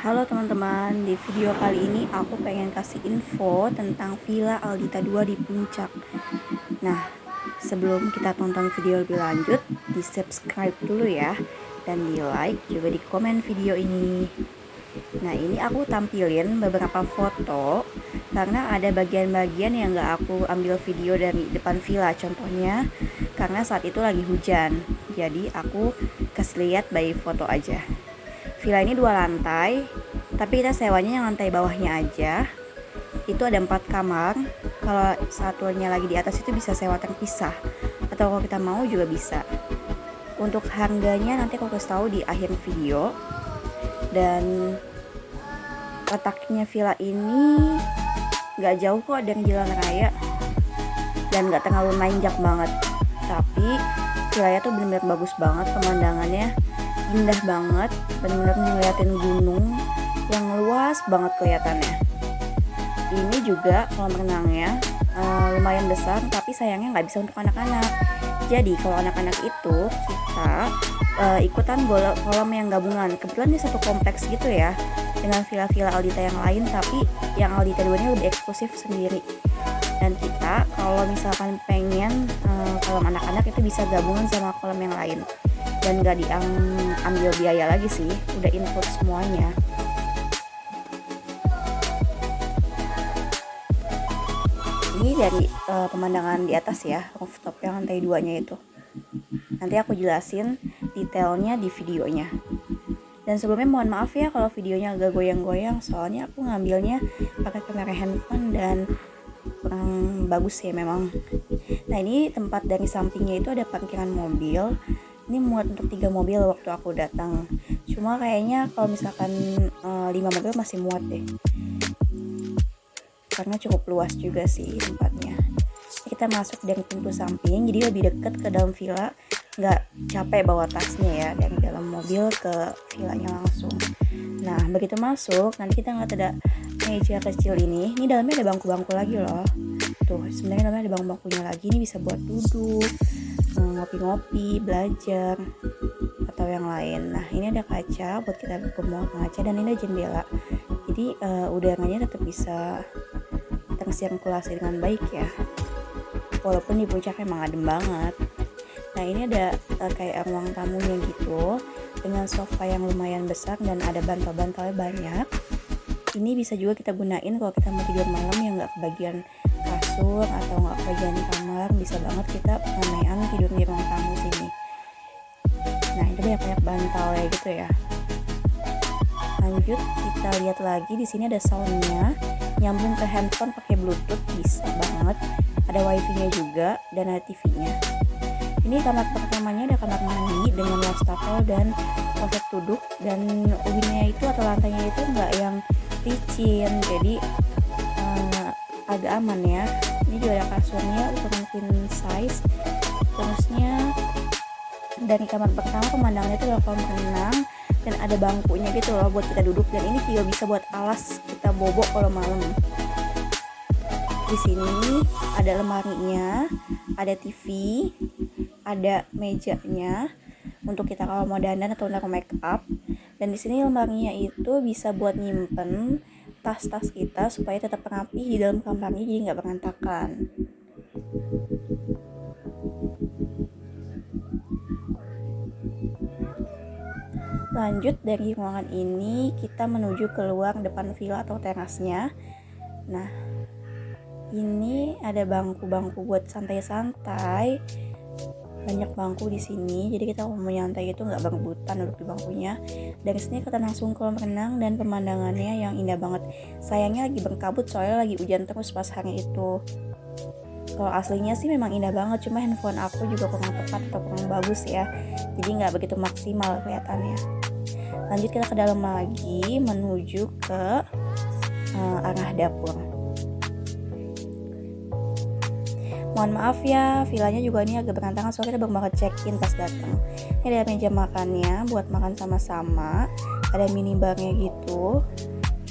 Halo teman-teman, di video kali ini aku pengen kasih info tentang Villa Aldita 2 di Puncak. Nah, sebelum kita tonton video lebih lanjut, di subscribe dulu ya, dan di like juga di komen video ini. Nah, ini aku tampilin beberapa foto karena ada bagian-bagian yang gak aku ambil video dari depan villa, contohnya karena saat itu lagi hujan, jadi aku kasih lihat by foto aja. Villa ini 2 lantai, tapi kita sewanya yang lantai bawahnya aja. Itu ada 4 kamar. Kalau satunya lagi di atas itu bisa sewa terpisah, atau kalau kita mau juga bisa. Untuk harganya nanti aku kasih tahu di akhir video. Dan letaknya villa ini gak jauh kok dari jalan raya, dan gak terlalu nanjak banget. Tapi villanya tuh bener-bener bagus banget, pemandangannya indah banget, bener-bener ngeliatin gunung yang luas banget kelihatannya. Ini juga kolam renangnya lumayan besar, tapi sayangnya nggak bisa untuk anak-anak. Jadi kalau anak-anak itu kita ikutan kolam yang gabungan. Kebetulan ini satu kompleks gitu ya, dengan villa-villa Aldita yang lain, tapi yang Aldita 2 ini lebih eksklusif sendiri. Dan kita kalau misalkan pengen kolam anak-anak itu bisa gabungan sama kolam yang lain, dan gak diambil biaya lagi sih, udah include semuanya. Ini dari pemandangan di atas ya, rooftop yang lantai 2-nya itu. Nanti aku jelasin detailnya di videonya. Dan sebelumnya mohon maaf ya kalau videonya agak goyang-goyang, soalnya aku ngambilnya pakai kamera handphone dan kurang bagus ya memang. Nah, ini tempat dari sampingnya itu ada parkiran mobil. Ini muat untuk 3 mobil waktu aku datang. Cuma kayaknya kalau misalkan 5 mobil masih muat deh, karena cukup luas juga sih tempatnya. Kita masuk dari pintu samping, jadi lebih dekat ke dalam villa, nggak capek bawa tasnya ya dari dalam mobil ke villanya langsung. Nah, begitu masuk nanti kita ngeliat ada meja kecil ini dalamnya ada bangku-bangku lagi loh. Tuh, sebenarnya dalamnya ada bangku-bangkunya lagi, ini bisa buat duduk, ngopi-ngopi, belajar, atau yang lain. Nah, ini ada kaca buat kita bermuat ngaca, dan ini ada jendela, jadi udaranya tetap bisa tersirkulasi dengan baik ya, walaupun di puncak emang adem banget. Nah, ini ada kayak ruang tamunya gitu, dengan sofa yang lumayan besar dan ada bantal-bantalnya banyak. Ini bisa juga kita gunain kalau kita mau tidur malam yang nggak kebagian kasur atau nggak kebagian kamar, bisa banget kita ramean tidur di ruang tamu sini. Nah, itu banyak bantal ya gitu ya. Lanjut kita lihat lagi, di sini ada soundnya, nyambung ke handphone pakai bluetooth, bisa banget. Ada wifi-nya juga dan ada TV-nya. Ini kamar pertamanya ada kamar mandi dengan wastafel dan kloset duduk, dan ubinnya itu atau lantainya itu nggak yang licin, jadi agak aman ya. Ini juga ada kasurnya ukuran queen size. Terusnya dari kamar pertama pemandangannya itu ada kolam renang dan ada bangkunya gitu loh buat kita duduk, dan ini juga bisa buat alas kita bobok kalau malam. Di sini ada lemarinya, ada TV, ada mejanya untuk kita kalau mau dandan atau naruh make up. Dan di sini lemarinya itu bisa buat nyimpen tas-tas kita supaya tetap rapi di dalam kamarnya, jadi nggak berantakan. Lanjut dari ruangan ini kita menuju keluar depan villa atau terasnya. Nah, ini ada bangku-bangku buat santai-santai, banyak bangku di sini, jadi kita mau nyantai itu nggak berebutan duduk di bangkunya. Dari sini kita langsung kolam renang dan pemandangannya yang indah banget. Sayangnya lagi berkabut soalnya lagi hujan terus pas hari itu. Kalau aslinya sih memang indah banget, cuma handphone aku juga kurang tepat atau kurang bagus ya, jadi nggak begitu maksimal kelihatannya. Lanjut kita ke dalam lagi menuju ke arah dapur. Mohon maaf ya, villanya juga ini agak berantakan soalnya kita baru banget check-in pas datang. Ini ada meja makannya buat makan sama-sama, ada minibarnya gitu.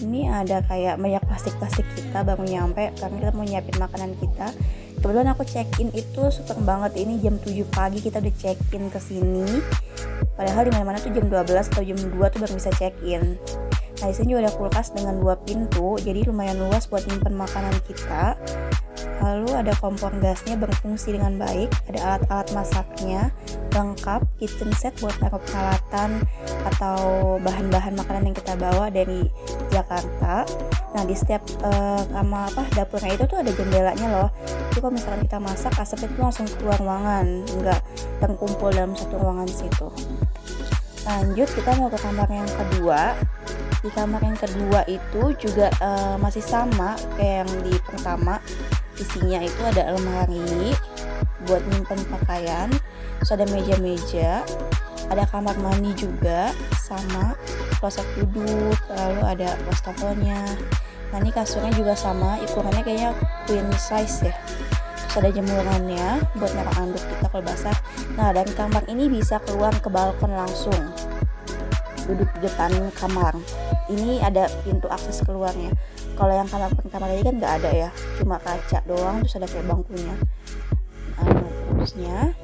Ini ada kayak banyak plastik-plastik kita baru nyampe karena kita mau nyiapin makanan kita. Kebetulan aku check-in itu super banget, ini jam 7 pagi kita udah check-in ke sini. Padahal di mana-mana tuh jam 12 atau jam 2 tuh baru bisa check-in. Nah di sini juga ada kulkas dengan 2 pintu, jadi lumayan luas buat nyimpen makanan kita. Lalu ada kompor gasnya berfungsi dengan baik, ada alat-alat masaknya lengkap, kitchen set buat naruh peralatan atau bahan-bahan makanan yang kita bawa dari Jakarta. Nah di setiap dapurnya itu tuh ada jendelanya loh. Jadi kalau misalkan kita masak, asapnya itu langsung keluar ruangan, nggak terkumpul dalam satu ruangan situ. Lanjut kita mau ke kamar yang kedua. Di kamar yang kedua itu juga masih sama kayak yang di pertama. Isinya itu ada lemari buat nyimpen pakaian, terus ada meja-meja, ada kamar mandi juga sama kloset duduk, lalu ada wastafelnya. Nah ini kasurnya juga sama, ukurannya kayaknya queen size ya. Terus ada jemurannya buat naruh anduk kita kalau basah. Nah dan kamar ini bisa keluar ke balkon langsung, duduk di depan kamar. Ini ada pintu akses keluarnya. Kalau yang kamar tadi kan nggak ada ya, cuma kaca doang, terus ada kayak bangkunya. Terusnya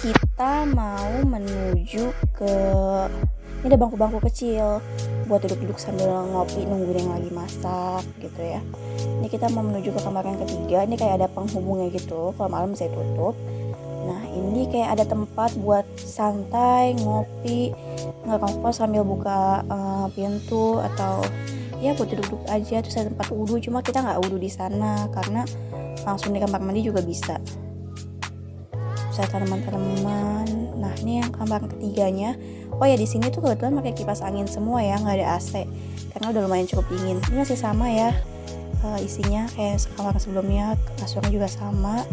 kita mau menuju ke, ini ada bangku-bangku kecil buat duduk-duduk sambil ngopi nungguin yang lagi masak gitu ya. Ini kita mau menuju ke kamar yang ketiga. Ini kayak ada penghubungnya gitu, kalau malam bisa tutup. Nah ini kayak ada tempat buat santai, ngopi, ngerokok sambil buka pintu, atau ya buat duduk-duduk aja. Terus ada tempat wudhu, cuma kita nggak wudhu di sana karena langsung di kamar mandi juga bisa. Bisa tanaman-tanaman. Nah ini yang kamar ketiganya. Oh ya di sini tuh kebetulan pakai kipas angin semua ya, nggak ada AC karena udah lumayan cukup dingin. Ini masih sama ya isinya kayak kamar sebelumnya, kasurnya juga sama.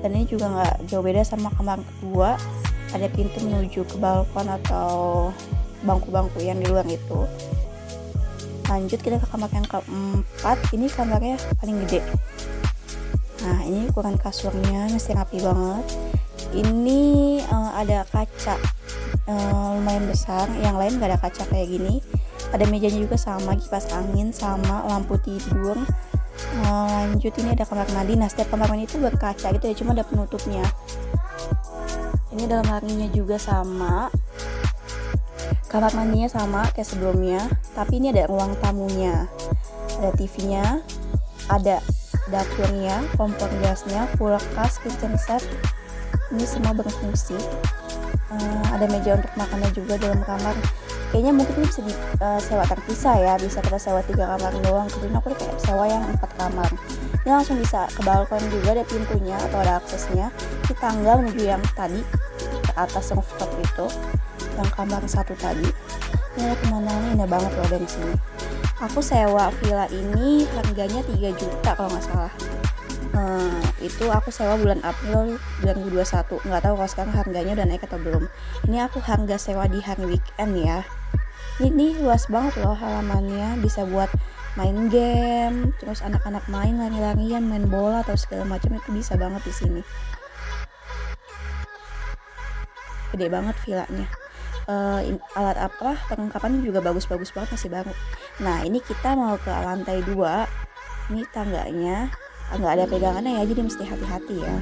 Dan ini juga nggak jauh beda sama kamar kedua. Ada pintu menuju ke balkon atau bangku-bangku yang di luar itu. Lanjut kita ke kamar yang keempat. Ini kamarnya paling gede. Nah ini ukuran kasurnya masih rapi banget. Ini ada kaca lumayan besar. Yang lain nggak ada kaca kayak gini. Ada mejanya juga sama, kipas angin sama, lampu tidur. Lanjut ini ada kamar mandi. Nah setiap kamar mandi itu berkaca gitu ya, cuma ada penutupnya. Ini dalam lemarinya juga sama, kamar mandinya sama kayak sebelumnya, tapi ini ada ruang tamunya, ada TV-nya, ada dapurnya, kompor gasnya, kulkas, kitchen set. Ini semua berfungsi. Ada meja untuk makannya juga dalam kamar. Kayaknya mungkin ini bisa sewa terpisah ya, bisa kita sewa 3 kamar doang. Kemudian aku kayak sewa yang 4 kamar. Ini langsung bisa ke balkon juga, ada pintunya atau ada aksesnya. Di tangga menuju yang tadi ke atas rooftop itu, yang kamar 1 tadi. Ini ada pemandangannya indah banget loh dari sini. Aku sewa villa ini harganya 3 juta kalau nggak salah. Itu aku sewa bulan April 2021. Nggak tahu kalau sekarang harganya udah naik atau belum. Ini aku harga sewa di hari weekend ya. Ini luas banget loh halamannya, bisa buat main game, terus anak-anak main lari-larian, main bola atau segala macam, itu bisa banget di sini. Gede banget villanya. Alat perlengkapan juga bagus-bagus banget, masih baru. Nah ini kita mau ke lantai 2. Ini tangganya nggak ada pegangannya ya, jadi mesti hati-hati ya.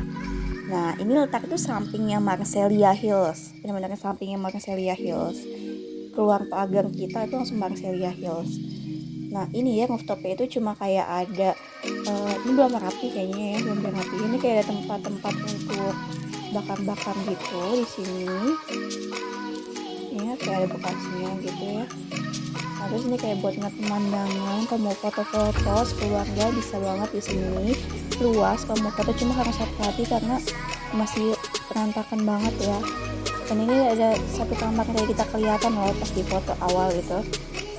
Nah ini letak itu sampingnya Marcellia Hills, benar-benar sampingnya Marcellia Hills. Keluar pagar kita itu langsung Marcellia Hills. Nah ini ya rooftopnya itu cuma kayak ada ini belum rapi kayaknya ya, belum rapi. Ini kayak ada tempat-tempat untuk bakar-bakar gitu di sini. Ya kayak ada bekasnya gitu ya. Nah, terus ini kayak buat ngeliat pemandangan. Kalau mau foto-foto sekeluarga bisa banget di sini. Luas kalau mau foto, cuma harus hati-hati karena masih berantakan banget ya. Dan ini ada satu kamar kayak kita kelihatan loh pas di foto awal gitu.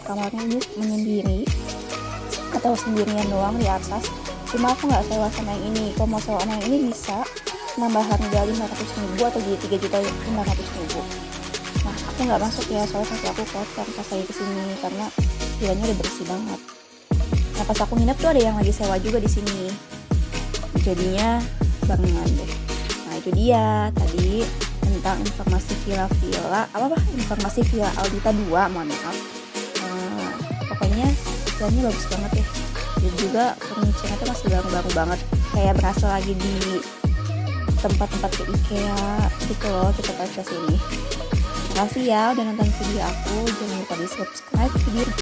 Kamarnya ini menyendiri atau sendirian doang di atas. Cuma aku nggak sewa sama yang ini. Kalau mau sewa sama yang ini bisa nambah harga 500.000 atau jadi 3.500.000. Nah aku nggak masuk ya, soalnya kaki aku kotor pas lagi kesini karena villanya udah bersih banget. Nah pas aku nginep tuh ada yang lagi sewa juga di sini. Jadinya barengan deh. Nah itu dia tadi tentang informasi informasi Villa Aldita 2, mohon maaf. Pokoknya villanya bagus banget ya. Dan juga furniture-nya tuh masih baru-baru banget, kayak berasa lagi di tempat-tempat ke IKEA gitu loh kita pas kesini. Makasih ya udah nonton video aku. Jangan lupa di subscribe video